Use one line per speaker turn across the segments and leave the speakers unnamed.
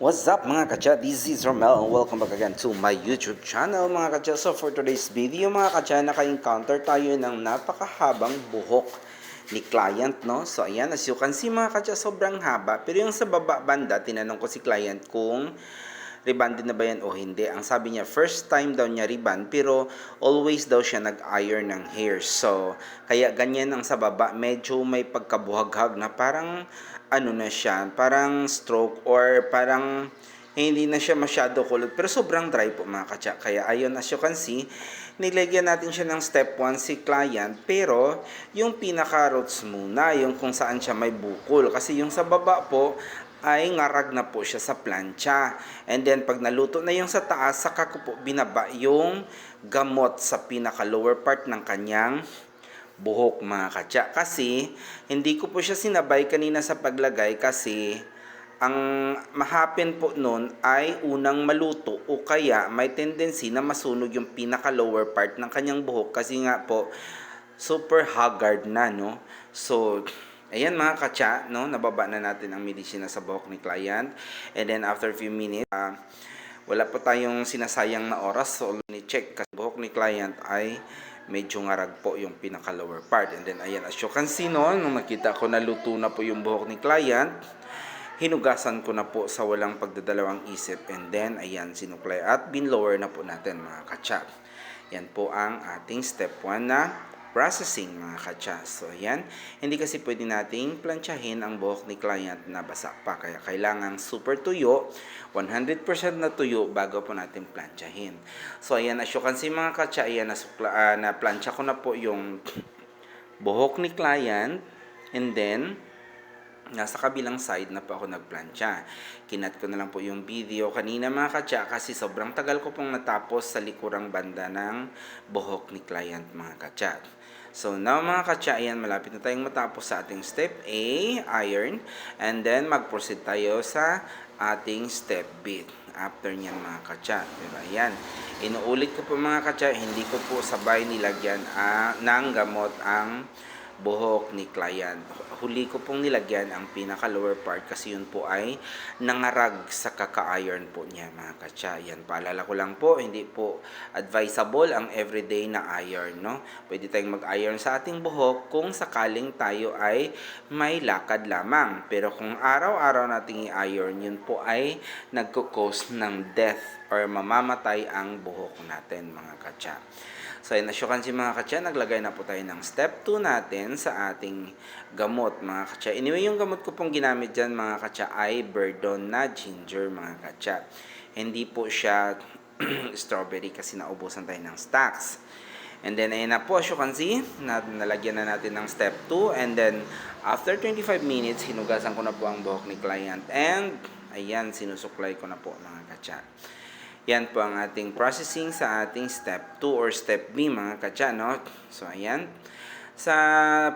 What's up mga katsa? This is Romel and welcome back again to my YouTube channel mga katsa. So for today's video mga katsa, naka-encounter tayo ng napakahabang buhok ni client, no? So ayan, as you can see mga katsa, sobrang haba. Pero yung sa baba banda, tinanong ko si client kung rebanded na ba yan o hindi. Ang sabi niya, first time daw niya reband, pero always daw siya nag-iron ng hair. So, kaya ganyan ang sa baba, medyo may pagkabuhaghag na parang, ano na siya, parang stroke or parang hindi na siya masyado kulot. Pero sobrang dry po mga katsa. Kaya ayun, as you can see, nilagyan natin siya ng step 1 si client. Pero, yung pinaka-roots muna, yung kung saan siya may bukol. Kasi yung sa baba po, ay ngarag na po siya sa plancha. And then, pag naluto na yung sa taas, saka ko po binaba yung gamot sa pinaka-lower part ng kanyang buhok mga katsa. Kasi, hindi ko po siya sinabay kanina sa paglagay kasi ang ma-happen po nun ay unang maluto o kaya may tendency na masunog yung pinaka-lower part ng kanyang buhok kasi nga po super haggard na, no? So, ayan mga katsa, no? Nababa na natin ang medisina sa buhok ni client. And then after a few minutes, wala pa tayong sinasayang na oras. So, ni-check kasi buhok ni client ay medyo ngarag po yung pinaka-lower part. And then ayan, as you can see, no? Nung nakita ko na luto na po yung buhok ni client, hinugasan ko na po sa walang pagdadalawang isip. And then, ayan, sinuklay at binlower na po natin mga katsa. Yan po ang ating step 1 na processing mga katsa. So, ayan. Hindi kasi pwede nating planchahin ang buhok ni client na basa pa. Kaya kailangan super tuyo, 100% na tuyo bago po natin planchahin. So, ayan. As you can see mga katsa, ayan, na plancha ko na po yung buhok ni client. And then, nasa kabilang side na po ako nagplancha. Kinat ko na lang po yung video kanina mga katsa kasi sobrang tagal ko pong natapos sa likurang banda ng buhok ni client mga katsa. So now mga katsa, ayan, malapit na tayong matapos sa ating step A, iron, and then mag-proceed tayo sa ating step B. After nyan mga katsa, pero ayan, inuulit ko po mga katsa, hindi ko po sabay nilagyan ng gamot ang buhok ni client. Huli ko pong nilagyan ang pinaka lower part kasi yun po ay nangarag sa kaka-iron po niya mga katsa. Yan, paalala ko lang po, hindi po advisable ang everyday na iron, no? Pwede tayong mag-iron sa ating buhok kung sakaling tayo ay may lakad lamang. Pero kung araw-araw nating i-iron, yun po ay nagko-cause ng death or mamamatay ang buhok natin mga katsa. So, as you can see mga katsa, naglagay na po tayo ng step 2 natin sa ating gamot mga katsa. Anyway, yung gamot ko pong ginamit dyan mga katsa ay Verdon na ginger mga katsa. Hindi po siya strawberry kasi naubusan tayo ng stocks. And then, ayun na po, as you can see, nalagyan na natin ng step 2. And then, after 25 minutes, hinugasan ko na po ang buhok ni client. And, ayan, sinusuklay ko na po mga katsa. Yan po ang ating processing sa ating step 2 or step B mga katsa, no? So, ayan. Sa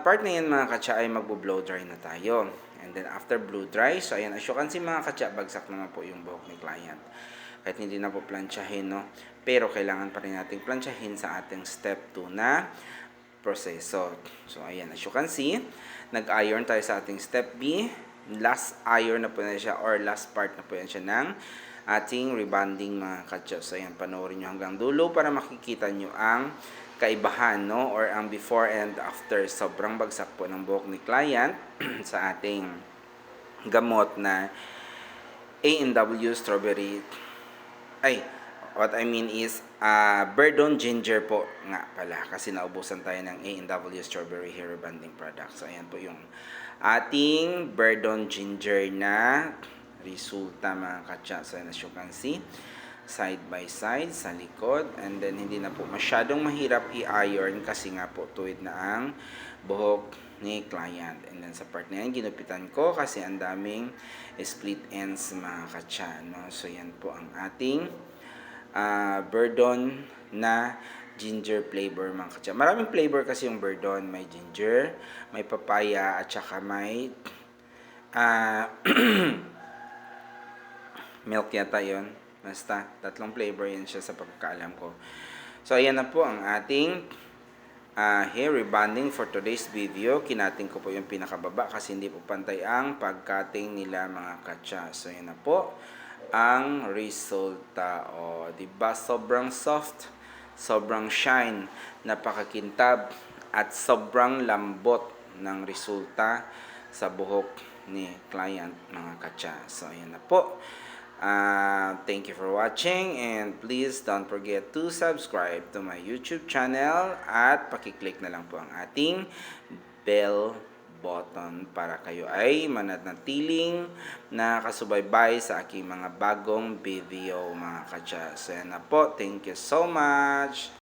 part na yan mga katsa ay magbo-blow dry na tayo. And then after blow dry, so ayan, as you can see mga katsa, bagsak naman po yung buhok ni client. Kahit hindi na po planchahin, no? Pero kailangan pa rin nating planchahin sa ating step 2 na proseso. So, ayan, as you can see, nag-iron tayo sa ating step B. Last iron na po na siya or last part na po yan siya ng ating rebonding mga katsa. So, ayan, panoorin nyo hanggang dulo para makikita nyo ang kaibahan, no? Or ang before and after. Sobrang bagsak po ng buhok ni client sa ating gamot na A&W strawberry. Ay, what I mean is, Verdon ginger po nga pala. Kasi naubusan tayo ng A&W strawberry hair rebonding product. So, ayan po yung ating Verdon ginger na resulta mga katsa. So, as you can see, side by side sa likod, and then hindi na po masyadong mahirap i-iron kasi nga po tuwid na ang buhok ni client. And then sa part na yan, ginupitan ko kasi ang daming split ends mga katsa, no? So, yan po ang ating Verdon na ginger flavor mga katsa. Maraming flavor kasi yung Verdon. May ginger, may papaya, at saka may milk yata yun. Basta, tatlong flavor yan siya sa pagkakaalam ko. So, ayan na po ang ating hair rebonding for today's video. Kinating ko po yung pinakababa kasi hindi po pantay ang pagkating nila mga katsa. So, ayan na po ang resulta. O, di ba? Sobrang soft, sobrang shine, napakakintab, at sobrang lambot ng resulta sa buhok ni client, mga katsa. So, ayan na po. Thank you for watching, and please don't forget to subscribe to my YouTube channel at pakiclick na lang po ang ating bell button para kayo ay mananatiling nakasubaybay sa aking mga bagong video, mga katsa. So, yan na po. Thank you so much.